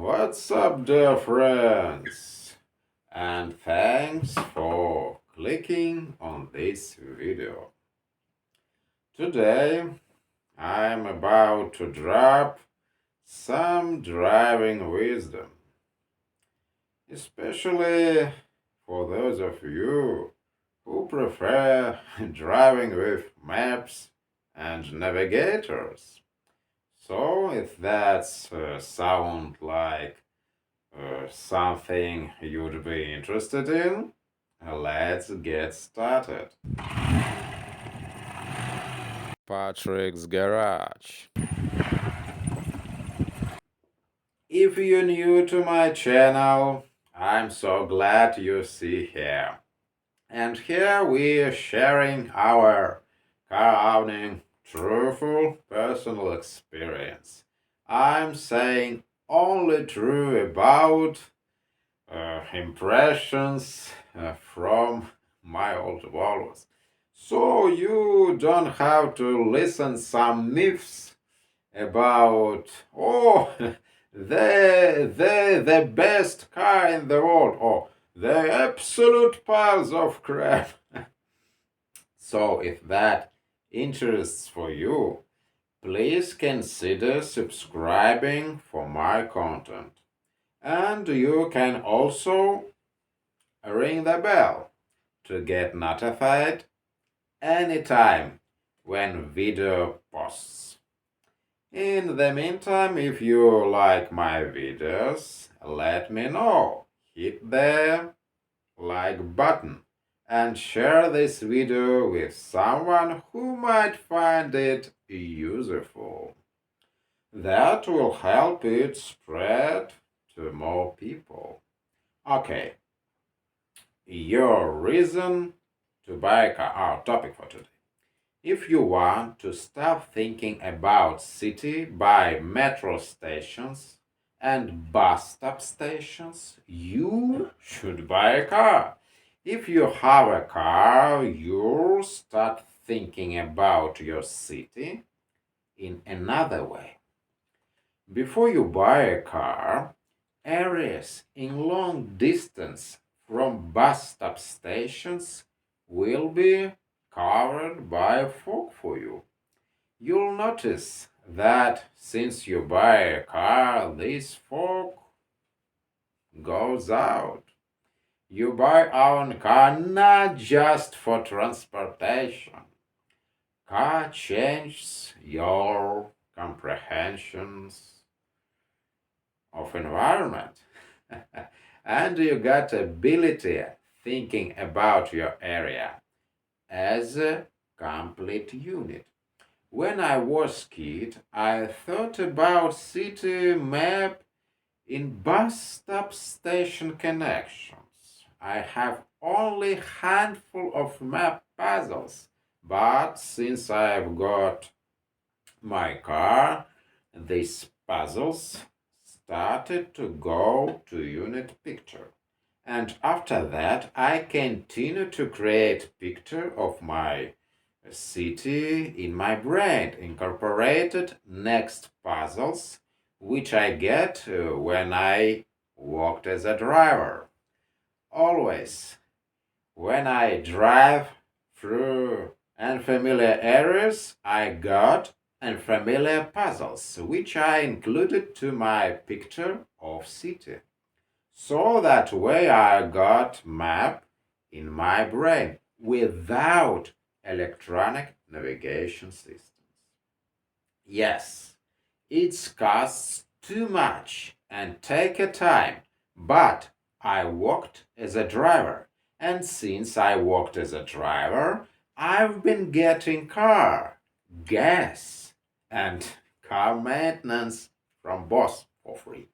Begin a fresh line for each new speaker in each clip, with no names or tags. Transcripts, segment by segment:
What's up, dear friends? And thanks for clicking on this video. Today, I'm about to drop some driving wisdom, especially for those of you who prefer driving with maps and navigators. So, if that's sound like something you'd be interested in, let's get started. Patrick's Garage. If you're new to my channel, I'm so glad you see here. And here we're sharing our car owning truthful personal experience. I'm saying only true about impressions from my old Volvos. So you don't have to listen some myths about the best car in the world or the absolute piles of crap. So if that interests for you, please consider subscribing for my content. And you can also ring the bell to get notified anytime when video posts. In the meantime, if you like my videos, let me know. Hit the like button and share this video with someone who might find it useful. That will help it spread to more people. Okay, your reason to buy a car, our topic for today. If you want to stop thinking about city by metro stations and bus stop stations, you should buy a car. If you have a car, you'll start thinking about your city in another way. Before you buy a car, areas in long distance from bus stop stations will be covered by fog for you. You'll notice that since you buy a car, this fog goes out. You buy own car not just for transportation. Car changes your comprehensions of environment. And you got ability thinking about your area as a complete unit. When I was kid, I thought about city map in bus stop station connections. I have only handful of map puzzles, but since I've got my car, these puzzles started to go to unit picture. And after that, I continue to create picture of my city in my brain, incorporated next puzzles, which I get when I worked as a driver. Always, when I drive through unfamiliar areas, I got unfamiliar puzzles, which I included to my picture of city. So that way I got map in my brain without electronic navigation systems. Yes, it costs too much and take a time, but I worked as a driver, and since I worked as a driver, I've been getting car, gas, and car maintenance from boss for free.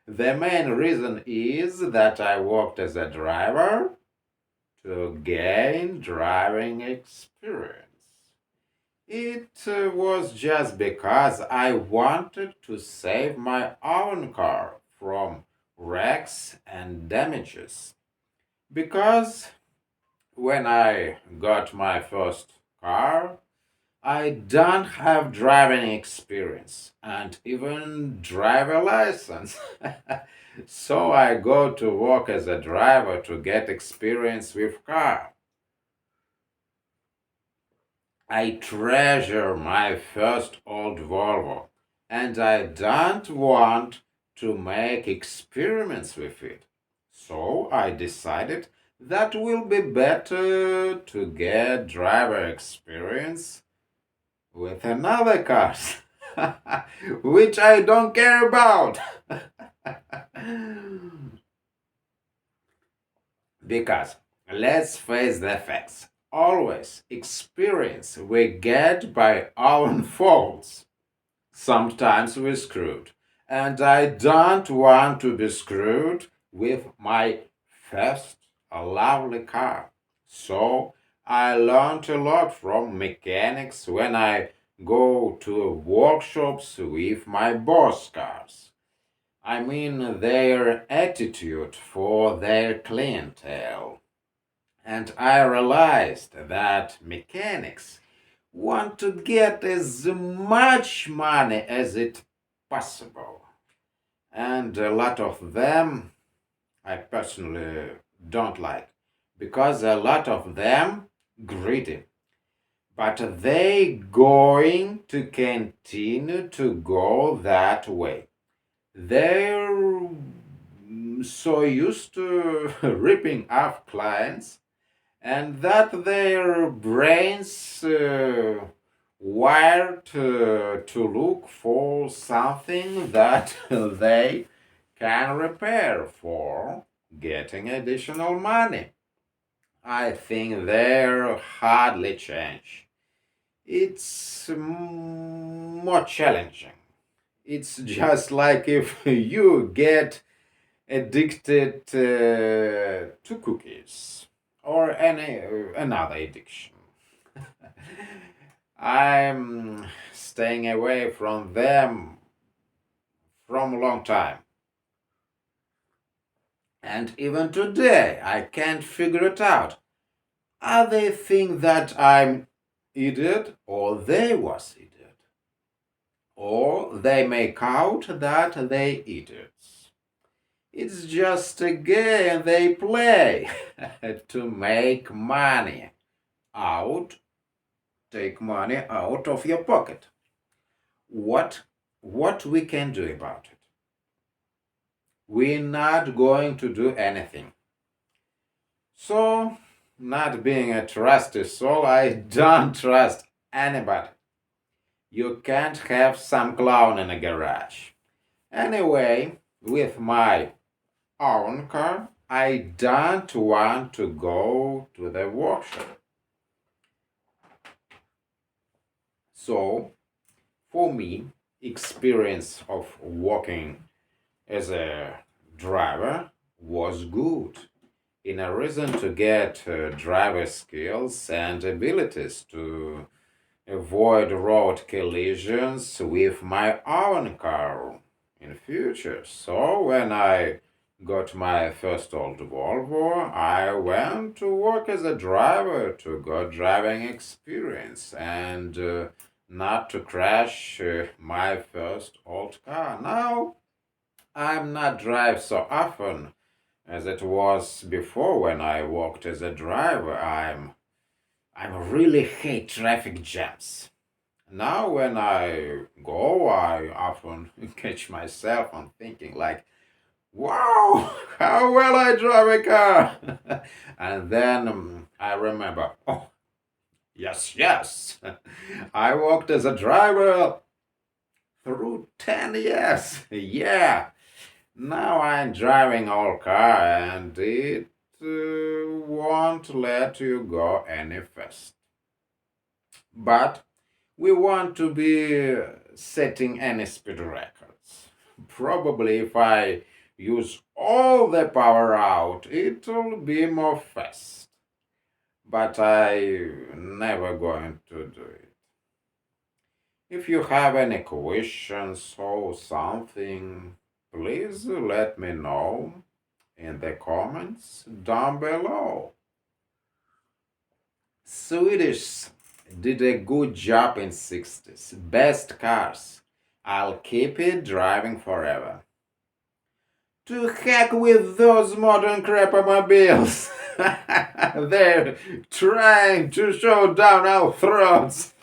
The main reason is that I worked as a driver to gain driving experience. It was just because I wanted to save my own car from wrecks and damages. Because when I got my first car, I don't have driving experience and even driver license. So I go to work as a driver to get experience with car. I treasure my first old Volvo and I don't want to make experiments with it. So I decided that will be better to get driver experience with another car, which I don't care about. Because let's face the facts. Always experience we get by our faults. Sometimes we're screwed. And I don't want to be screwed with my first lovely car. So I learned a lot from mechanics when I go to workshops with my boss cars. I mean their attitude for their clientele. And I realized that mechanics want to get as much money as it possible. And a lot of them I personally don't like because a lot of them greedy. But they going to continue to go that way. They're so used to ripping off clients and that their brains wired to look for something that they can repair for getting additional money. I think they're hardly change. It's more challenging. It's just like if you get addicted to cookies or any another addiction. I'm staying away from them from a long time. And even today, I can't figure it out. Are they think that I'm idiot or they was idiot? Or they make out that they idiots. It's just a game they play to make money out, take money out of your pocket. What what we can do about it? We're not going to do anything. So, not being a trusty soul, I don't trust anybody. You can't have some clown in a garage. Anyway, with my own car, I don't want to go to the workshop. So, for me, experience of working as a driver was good in a reason to get driver skills and abilities to avoid road collisions with my own car in future. So when I got my first old Volvo, I went to work as a driver to get driving experience and not to crash my first old car. Now I'm not drive so often as it was before when I worked as a driver. I really hate traffic jams. Now when I go, I often catch myself on thinking like, "Wow, how well I drive a car!" And then I remember, oh yes, yes, I worked as a driver through 10 years. Yeah, now I'm driving our car and it won't let you go any fast. But we want to be setting any speed records. Probably if I use all the power out, it'll be more fast. But I never going to do it. If you have any questions or something, please let me know in the comments down below. Swedish did a good job in 60s. Best cars. I'll keep it driving forever. To heck with those modern crapomobiles. They're trying to show down our throats.